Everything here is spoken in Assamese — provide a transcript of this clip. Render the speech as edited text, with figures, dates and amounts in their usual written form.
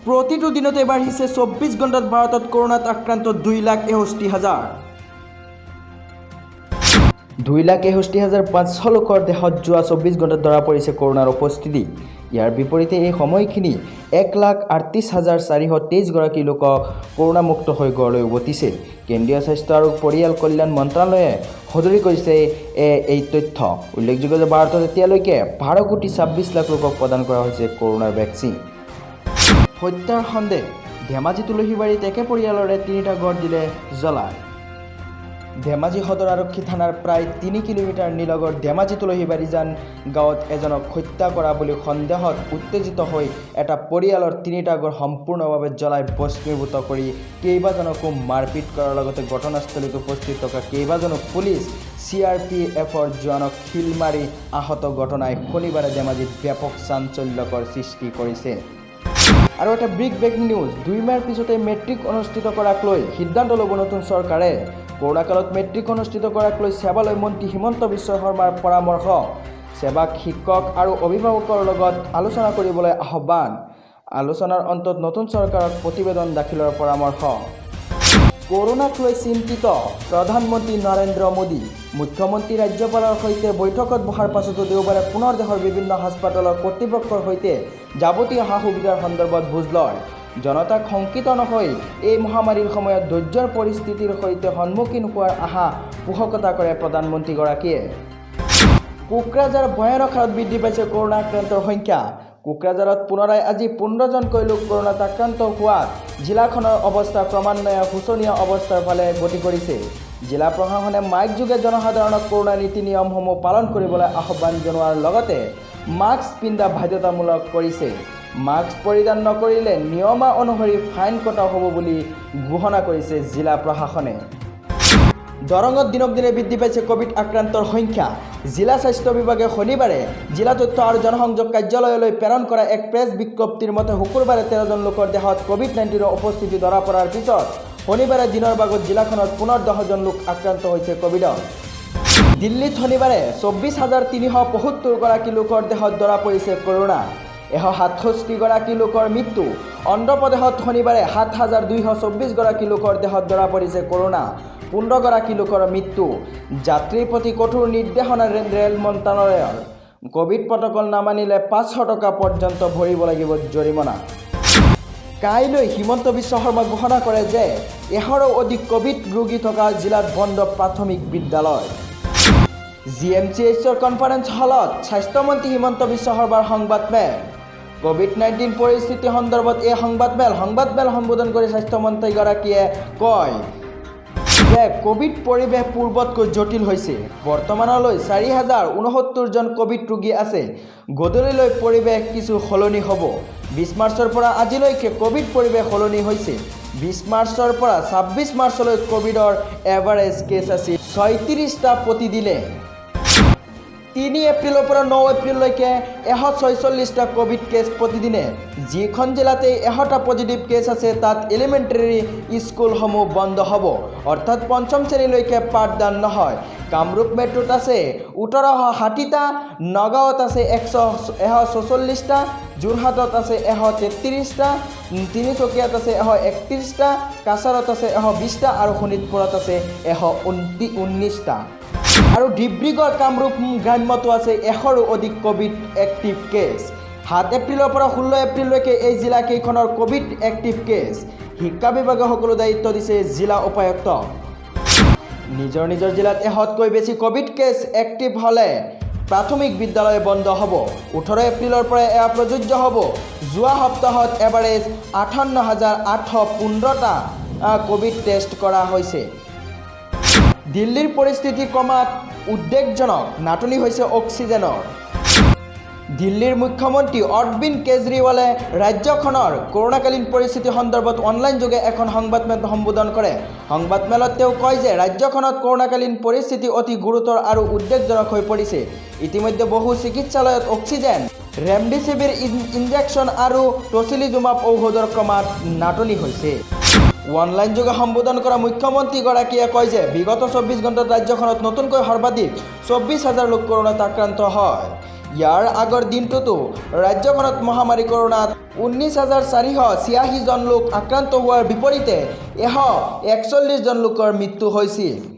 প্ৰতিটো দিনতে বাঢ়িছে 24 ঘণ্টাত ভাৰতত কৰোনাত আক্ৰান্ত 2,61,000। 2,61,500 লোকৰ দেশত যোৱা 24 ঘণ্টাত ধৰা পৰিছে কৰোনাৰ উপস্থিতি। ইয়াৰ বিপৰীতে এই সময়খিনি 1,38,423 গৰাকী লোক কৰোনামুক্ত হৈ ঘৰলৈ উভতিছে। কেন্দ্ৰীয় স্বাস্থ্য আৰু পৰিয়াল কল্যাণ মন্ত্ৰালয়ে সদৰি কৰিছে এই তথ্য। উল্লেখযোগ্য যে ভাৰতত এতিয়ালৈকে 12,26 লাখ লোকক প্ৰদান কৰা হৈছে কৰোনাৰ ভেকচিন। হত্যাৰ সন্দেহ ধেমাজি তুলসীবাৰীত একে পৰিয়ালৰে 3টা ঘৰ দিলে জ্বলাই। ধেমাজি সদৰ আৰক্ষী থানাৰ প্ৰায় 3 কিলোমিটাৰ নিলগৰ ধেমাজি তুলসীবাৰীজান গাঁৱত এজনক হত্যা কৰা বুলি সন্দেহত উত্তেজিত হৈ এটা পৰিয়ালৰ 3টা ঘৰ সম্পূৰ্ণভাৱে জ্বলাই ভস্মীভূত কৰি কেইবাজনকো মাৰপিট কৰাৰ লগতে ঘটনাস্থলীত উপস্থিত থকা কেইবাজনো পুলিচ CRPFৰ জোৱানক শিল মাৰি আহত ঘটনাই শনিবাৰে ধেমাজিত ব্যাপক চাঞ্চল্যকৰ সৃষ্টি কৰিছে। আৰু এটা ব্ৰেকিং নিউজ, 2 মাহৰ পিছতে মেট্ৰিক অনুষ্ঠিত কৰাক লৈ সিদ্ধান্ত ল'ব নতুন চৰকাৰে। কৰোনা কালত মেট্ৰিক অনুষ্ঠিত কৰাক লৈ সেৱালৈ মন্ত্ৰী হিমন্ত বিশ্ব শৰ্মাৰ পৰামৰ্শ। সেৱাক শিক্ষক আৰু অভিভাৱকৰ লগত আলোচনা কৰিবলৈ আহ্বান। আলোচনাৰ অন্তত নতুন চৰকাৰক প্ৰতিবেদন দাখিলৰ পৰামৰ্শ। কৰোনাক লৈ চিন্তিত প্ৰধানমন্ত্ৰী নৰেন্দ্ৰ মোদী। মুখ্যমন্ত্ৰী ৰাজ্যপালৰ সৈতে বৈঠকত বহাৰ পাছতো দেওবাৰে পুনৰ দেশৰ বিভিন্ন হাস্পতালৰ কৰ্তৃপক্ষৰ সৈতে যাৱতীয় সা সুবিধাৰ সন্দৰ্ভত বুজ লয়। জনতাক শংকিত নহৈ এই মহামাৰীৰ সময়ত ধৈৰ্যৰ পৰিস্থিতিৰ সৈতে সন্মুখীন হোৱাৰ আশা পোষকতা কৰে প্ৰধানমন্ত্ৰীগৰাকীয়ে। কোকৰাঝাৰ ভয়ানক হাৰত বৃদ্ধি পাইছে কৰোনা আক্ৰান্তৰ সংখ্যা। কোকৰাঝাৰত পুনৰাই আজি 15জনকৈ লোক কৰোনাত আক্ৰান্ত হোৱাত জিলাখনৰ অৱস্থা ক্ৰমান্বয়ে শোচনীয় অৱস্থাৰ ফালে গতি কৰিছে। জিলা প্ৰশাসনে মাইক যোগে জনসাধাৰণক কৰোনা নীতি নিয়মসমূহ পালন কৰিবলৈ আহ্বান জনোৱাৰ লগতে মাস্ক পিন্ধা বাধ্যতামূলক কৰিছে। মাস্ক পৰিধান নকৰিলে নিয়মা অনুসৰি ফাইন কটা হ'ব বুলি ঘোষণা কৰিছে জিলা প্ৰশাসনে। দৰঙত দিনক দিনে বৃদ্ধি পাইছে কোভিড আক্ৰান্তৰ সংখ্যা। জিলা স্বাস্থ্য বিভাগে শনিবাৰে জিলা তথ্য আৰু জনসংযোগ কাৰ্যালয়লৈ প্ৰেৰণ কৰা এক প্ৰেছ বিজ্ঞপ্তিৰ মতে শুকুৰবাৰে 13জন লোকৰ দেহত কোভিড-19ৰ উপস্থিতি ধৰা পৰাৰ পিছত শনিবাৰে দিনৰ ভাগত জিলাখনত পুনৰ 10জন লোক আক্ৰান্ত হৈছে কোভিডত। দিল্লীত শনিবাৰে 24,375 গৰাকী লোকৰ দেহত ধৰা পৰিছে কৰোনা। 167 গৰাকী লোকৰ মৃত্যু। অন্ধ্ৰপ্ৰদেশত শনিবাৰে 7,224 গৰাকী লোকৰ দেহত ধৰা পৰিছে কৰোনা। 15 গৰাকী লোকৰ মৃত্যু। যাত্ৰীৰ প্ৰতি কঠোৰ নিৰ্দেশনা ৰেল মন্ত্ৰালয়ৰ। কোভিড প্ৰটকল নামানিলে 500 টকা পৰ্যন্ত ভৰিব লাগিব জৰিমনা। কাইলৈ হিমন্ত বিশ্ব শৰ্মাই ঘোষণা কৰে যে 100ৰো অধিক কোভিড ৰোগী থকা জিলাত বন্ধ প্ৰাথমিক বিদ্যালয়। GMCHৰ কনফাৰেন্স হলত স্বাস্থ্যমন্ত্ৰী হিমন্ত বিশ্ব শৰ্মাৰ সংবাদমেল। কোভিড-19 পৰিস্থিতি সন্দৰ্ভত এই সংবাদমেল সম্বোধন কৰি স্বাস্থ্যমন্ত্ৰীগৰাকীয়ে কয় যে কোভিড পৰিৱেশ পূৰ্বতকৈ জটিল হৈছে। বৰ্তমানলৈ 4,069 জন কোভিড ৰোগী আছে। গধূলিলৈ পৰিৱেশ কিছু সলনি হ'ব। 20 মাৰ্চৰ পৰা আজিলৈকে কোভিড পৰিৱেশ সলনি হৈছে। 20 মাৰ্চৰ পৰা 26 মাৰ্চলৈ কোভিডৰ এভাৰেজ কেছ আছিল 36টা প্ৰতিদিনে। 3 এপ্ৰিলৰ পৰা 9 এপ্ৰিললৈকে 146টা কোভিড কেছ প্ৰতিদিনে। যিখন জিলাতে 100টা পজিটিভ কেছ আছে তাত এলিমেণ্টাৰী স্কুলসমূহ বন্ধ হ'ব, অৰ্থাৎ 5ম শ্ৰেণীলৈকে পাঠদান নহয়। কামৰূপ মেট্ৰোত আছে 1,860টা, নগাঁৱত আছে 144টা, যোৰহাটত আছে 133টা, তিনিচুকীয়াত আছে 131টা, কাছাৰত আছে 120টা আৰু শোণিতপুৰত আছে 119টা। আৰু ডিব্ৰুগড় কামৰূপ গ্ৰাম্যতো আছে 100ৰো অধিক কোভিড এক্টিভ কেছ। 7 এপ্ৰিলৰ পৰা 16 এপ্ৰিললৈকে এই জিলাকেইখনৰ কোভিড এক্টিভ কেছ। শিক্ষা বিভাগে সকলো দায়িত্ব দিছে জিলা উপায়ুক্ত। নিজৰ জিলাত 100তকৈ বেছি কোভিড কেছ এক্টিভ হ'লে প্ৰাথমিক বিদ্যালয় বন্ধ হ'ব। 18 এপ্ৰিলৰ পৰা এয়া প্ৰযোজ্য হ'ব। যোৱা সপ্তাহত এভাৰেজ 58,815টা কোভিড টেষ্ট কৰা হৈছে। দিল্লীৰ পৰিস্থিতি ক্ৰমাৎ উদ্বেগজনক, নাটনি হৈছে অক্সিজেনৰ। দিল্লীৰ মুখ্যমন্ত্ৰী অৰবিন্দ কেজৰিৱালে ৰাজ্যখনৰ কৰোনাকালীন পৰিস্থিতি সন্দৰ্ভত অনলাইন যোগে এখন সংবাদমেল সম্বোধন কৰে। সংবাদমেলত তেওঁ কয় যে ৰাজ্যখনত কৰোনাকালীন পৰিস্থিতি অতি গুৰুতৰ আৰু উদ্বেগজনক হৈ পৰিছে। ইতিমধ্যে বহু চিকিৎসালয়ত অক্সিজেন, ৰেমডেছিভিৰ ইনজেকশ্যন আৰু টচিলিজুমাব ঔষধৰ ক্ৰমাৎ নাটনি হৈছে। অনলাইন যোগে সম্বোধন কৰা মুখ্যমন্ত্ৰীগৰাকীয়ে কয় যে বিগত 24 ঘণ্টাত ৰাজ্যখনত নতুনকৈ সৰ্বাধিক 24,000 লোক কৰোনাত আক্ৰান্ত হয়। ইয়াৰ আগৰ দিনটোতো ৰাজ্যখনত মহামাৰী কৰোণাত 19,486 জন লোক আক্ৰান্ত হোৱাৰ বিপৰীতে 141 জন লোকৰ মৃত্যু হৈছিল।